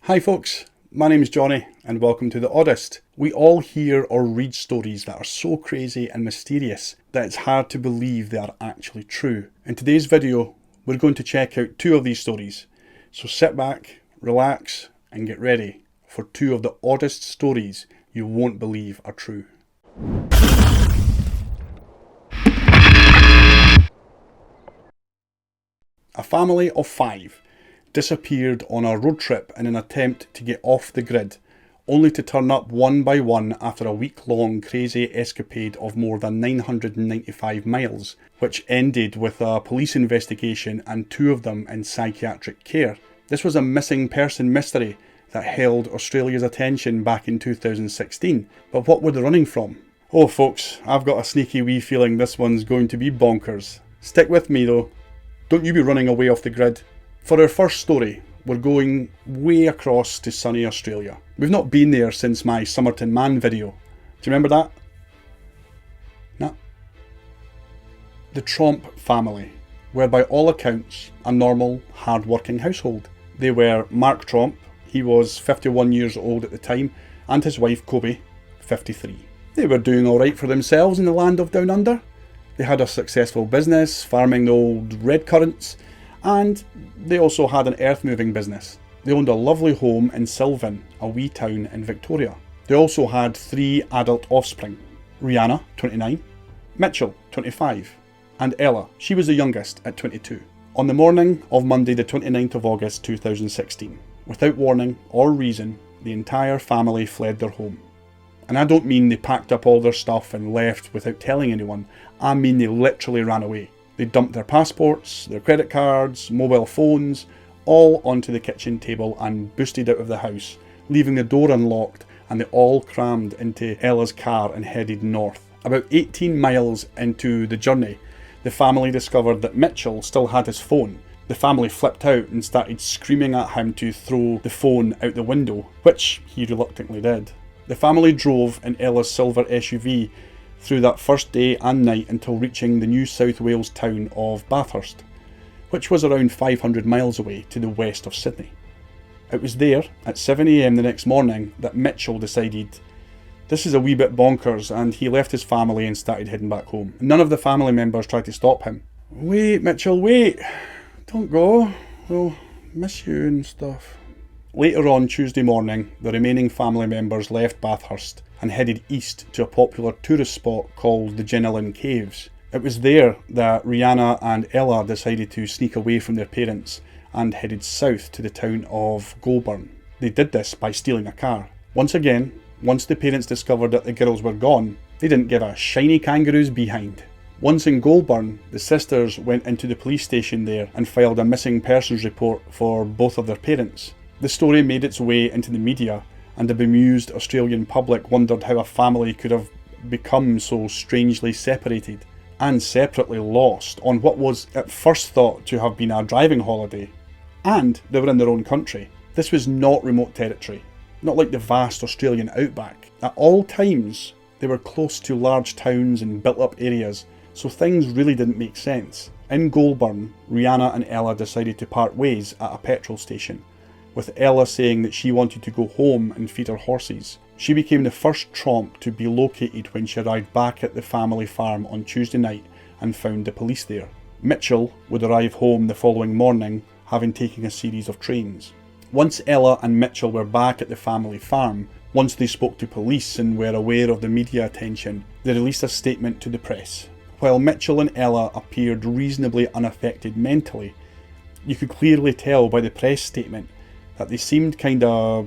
Hi folks, my name is Johnny and welcome to The Oddest. We all hear or read stories that are so crazy and mysterious that it's hard to believe they are actually true. In today's video, we're going to check out two of these stories. So sit back, relax and get ready for two of the oddest stories you won't believe are true. A family of 5 disappeared on a road trip in an attempt to get off the grid, only to turn up one by one after a week-long crazy escapade of more than 995 miles, which ended with a police investigation and 2 of them in psychiatric care. This was a missing person mystery that held Australia's attention back in 2016, but what were they running from? Oh folks, I've got a sneaky wee feeling this one's going to be bonkers. Stick with me though, don't you be running away off the grid. For our first story, we're going way across to sunny Australia. We've not been there since my Somerton Man video. Do you remember that? No. The Tromp family were by all accounts a normal, hard-working household. They were Mark Tromp, he was 51 years old at the time, and his wife Kobe, 53. They were doing alright for themselves in the land of Down Under. They had a successful business, farming the old red currants, and they also had an earth-moving business. They owned a lovely home in Sylvan, a wee town in Victoria. They also had 3 adult offspring. Rihanna, 29, Mitchell, 25, and Ella, she was the youngest at 22. On the morning of Monday the 29th of August 2016, without warning or reason, the entire family fled their home. And I don't mean they packed up all their stuff and left without telling anyone, I mean they literally ran away. They dumped their passports, their credit cards, mobile phones, all onto the kitchen table and boosted out of the house, leaving the door unlocked, and they all crammed into Ella's car and headed north. About 18 miles into the journey, the family discovered that Mitchell still had his phone. The family flipped out and started screaming at him to throw the phone out the window, which he reluctantly did. The family drove in Ella's silver SUV through that first day and night until reaching the New South Wales town of Bathurst, which was around 500 miles away to the west of Sydney. It was there at 7 AM the next morning that Mitchell decided this is a wee bit bonkers, and he left his family and started heading back home. None of the family members tried to stop him. Wait Mitchell, wait, don't go, we'll miss you and stuff. Later on Tuesday morning, the remaining family members left Bathurst and headed east to a popular tourist spot called the Jennylin Caves. It was there that Rihanna and Ella decided to sneak away from their parents and headed south to the town of Goulburn. They did this by stealing a car. Once again, once the parents discovered that the girls were gone, they didn't give a shiny kangaroo's behind. Once in Goulburn, the sisters went into the police station there and filed a missing persons report for both of their parents. The story made its way into the media, and the bemused Australian public wondered how a family could have become so strangely separated and separately lost on what was at first thought to have been a driving holiday. And they were in their own country. This was not remote territory, not like the vast Australian outback. At all times, they were close to large towns and built-up areas, so things really didn't make sense. In Goulburn, Rihanna and Ella decided to part ways at a petrol station, with Ella saying that she wanted to go home and feed her horses. She became the first Tromp to be located when she arrived back at the family farm on Tuesday night and found the police there. Mitchell would arrive home the following morning, having taken a series of trains. Once Ella and Mitchell were back at the family farm, once they spoke to police and were aware of the media attention, they released a statement to the press. While Mitchell and Ella appeared reasonably unaffected mentally, you could clearly tell by the press statement that they seemed kinda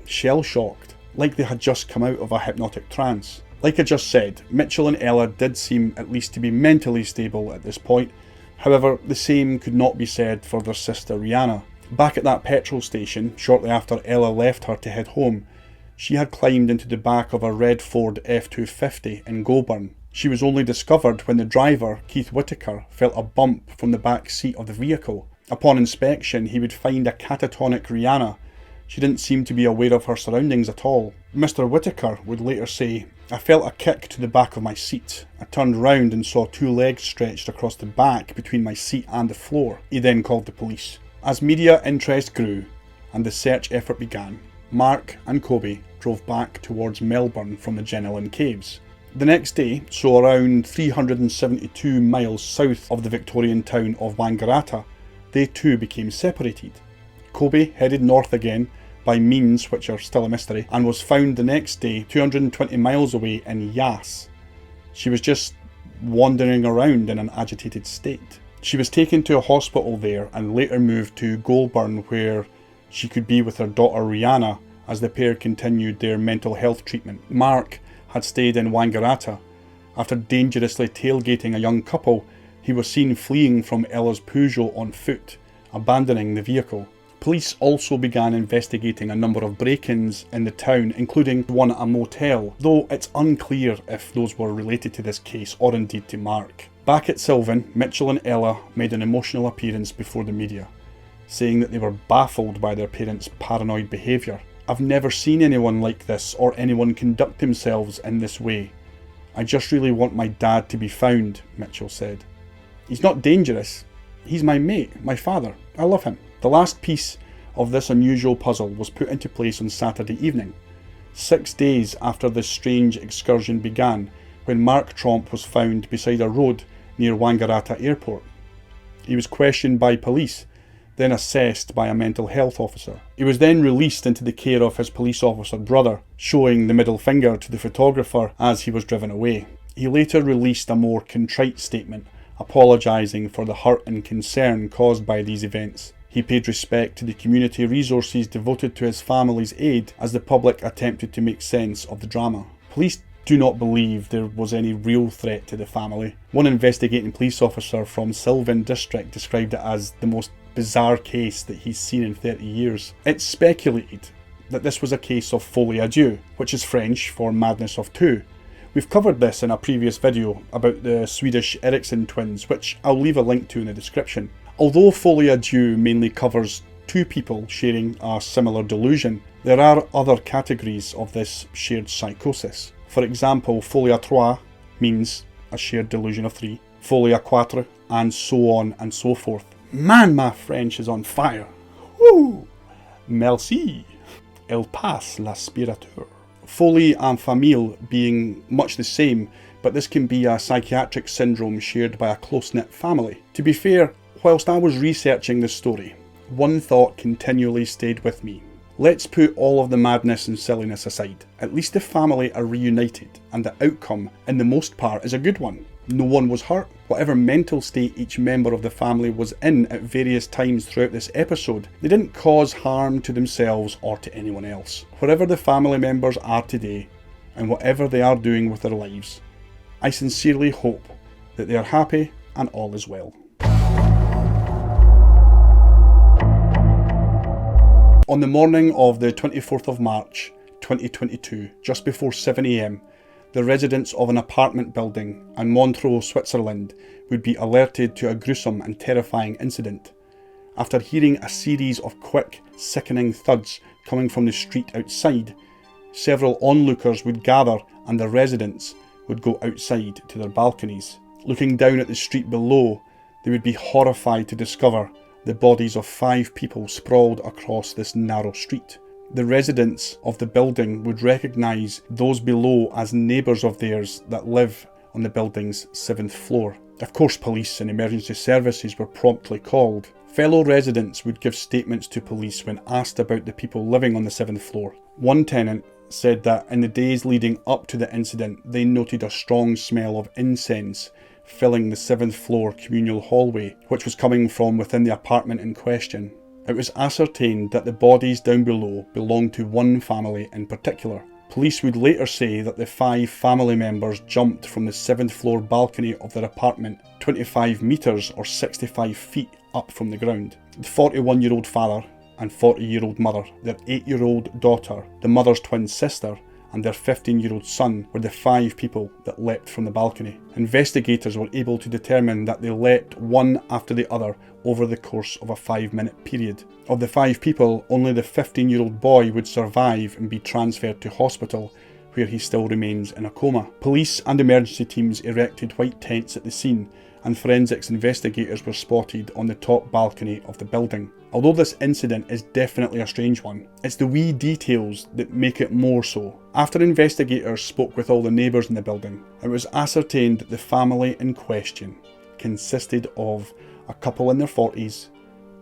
shell-shocked, like they had just come out of a hypnotic trance. Like I just said, Mitchell and Ella did seem at least to be mentally stable at this point. However, the same could not be said for their sister Rihanna. Back at that petrol station, shortly after Ella left her to head home, she had climbed into the back of a red Ford F250 in Goulburn. She was only discovered when the driver, Keith Whitaker, felt a bump from the back seat of the vehicle. Upon inspection, he would find a catatonic Rihanna. She didn't seem to be aware of her surroundings at all. Mr. Whitaker would later say, "I felt a kick to the back of my seat. I turned round and saw 2 legs stretched across the back between my seat and the floor." He then called the police. As media interest grew, and the search effort began. Mark and Kobe drove back towards Melbourne from the Jenolan Caves. The next day, so around 372 miles south of the Victorian town of Wangaratta, they too became separated. Kobe headed north again by means which are still a mystery, and was found the next day 220 miles away in Yass. She was just wandering around in an agitated state. She was taken to a hospital there and later moved to Goulburn, where she could be with her daughter Rihanna as the pair continued their mental health treatment. Mark had stayed in Wangaratta. After dangerously tailgating a young couple, he was seen fleeing from Ella's Peugeot on foot, abandoning the vehicle. Police also began investigating a number of break-ins in the town, including one at a motel, though it's unclear if those were related to this case or indeed to Mark. Back at Sylvan, Mitchell and Ella made an emotional appearance before the media, saying that they were baffled by their parents' paranoid behaviour. "I've never seen anyone like this or anyone conduct themselves in this way. I just really want my dad to be found," Mitchell said. "He's not dangerous. He's my mate, my father. I love him." The last piece of this unusual puzzle was put into place on Saturday evening, 6 days after this strange excursion began, when Mark Tromp was found beside a road near Wangaratta Airport. He was questioned by police, then assessed by a mental health officer. He was then released into the care of his police officer brother, showing the middle finger to the photographer as he was driven away. He later released a more contrite statement, apologising for the hurt and concern caused by these events. He paid respect to the community resources devoted to his family's aid as the public attempted to make sense of the drama. Police do not believe there was any real threat to the family. One investigating police officer from Sylvan District described it as the most bizarre case that he's seen in 30 years. It's speculated that this was a case of folie à deux, which is French for madness of two. We've covered this in a previous video about the Swedish Eriksson twins, which I'll leave a link to in the description. Although folie à deux mainly covers two people sharing a similar delusion, there are other categories of this shared psychosis. For example, folie à trois means a shared delusion of three, folie à quatre, and so on and so forth. Man, my French is on fire. Woo! Merci. Elle passe l'aspirateur. Folie en famille being much the same, but this can be a psychiatric syndrome shared by a close-knit family. To be fair, whilst I was researching this story, one thought continually stayed with me. Let's put all of the madness and silliness aside. At least the family are reunited, and the outcome, in the most part, is a good one. No one was hurt. Whatever mental state each member of the family was in at various times throughout this episode, they didn't cause harm to themselves or to anyone else. Wherever the family members are today, and whatever they are doing with their lives, I sincerely hope that they are happy and all is well. On the morning of the 24th of March 2022, just before 7 AM, the residents of an apartment building in Montreux, Switzerland would be alerted to a gruesome and terrifying incident. After hearing a series of quick, sickening thuds coming from the street outside, several onlookers would gather and the residents would go outside to their balconies. Looking down at the street below, they would be horrified to discover the bodies of 5 people sprawled across this narrow street. The residents of the building would recognise those below as neighbours of theirs that live on the building's 7th floor. Of course, police and emergency services were promptly called. Fellow residents would give statements to police when asked about the people living on the 7th floor. One tenant said that in the days leading up to the incident, they noted a strong smell of incense filling the 7th floor communal hallway, which was coming from within the apartment in question. It was ascertained that the bodies down below belonged to one family in particular. Police would later say that the 5 family members jumped from the 7th floor balcony of their apartment 25 metres or 65 feet up from the ground. The 41-year-old father and 40-year-old mother, their 8-year-old daughter, the mother's twin sister, and their 15-year-old son were the 5 people that leapt from the balcony. Investigators were able to determine that they leapt one after the other over the course of a 5-minute period. Of the 5 people, only the 15-year-old boy would survive and be transferred to hospital, where he still remains in a coma. Police and emergency teams erected white tents at the scene, and forensics investigators were spotted on the top balcony of the building. Although this incident is definitely a strange one, it's the wee details that make it more so. After investigators spoke with all the neighbours in the building, it was ascertained that the family in question consisted of a couple in their 40s,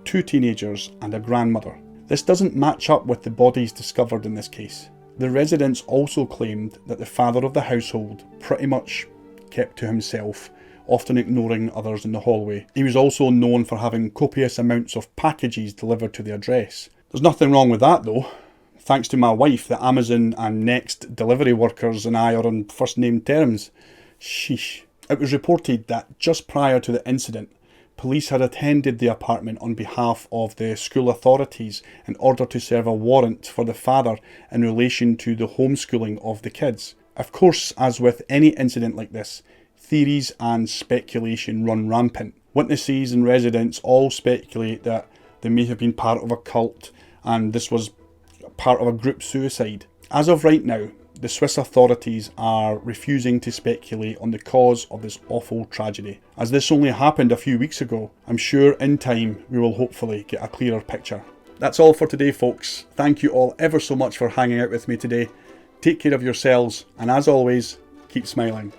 2 teenagers and a grandmother. This doesn't match up with the bodies discovered in this case. The residents also claimed that the father of the household pretty much kept to himself, often ignoring others in the hallway. He was also known for having copious amounts of packages delivered to the address. There's nothing wrong with that though. Thanks to my wife, the Amazon and Next delivery workers and I are on first name terms. Sheesh. It was reported that just prior to the incident, police had attended the apartment on behalf of the school authorities in order to serve a warrant for the father in relation to the homeschooling of the kids. Of course, as with any incident like this, theories and speculation run rampant. Witnesses and residents all speculate that they may have been part of a cult and this was part of a group suicide. As of right now, the Swiss authorities are refusing to speculate on the cause of this awful tragedy. As this only happened a few weeks ago, I'm sure in time we will hopefully get a clearer picture. That's all for today, folks. Thank you all ever so much for hanging out with me today. Take care of yourselves, and as always, keep smiling.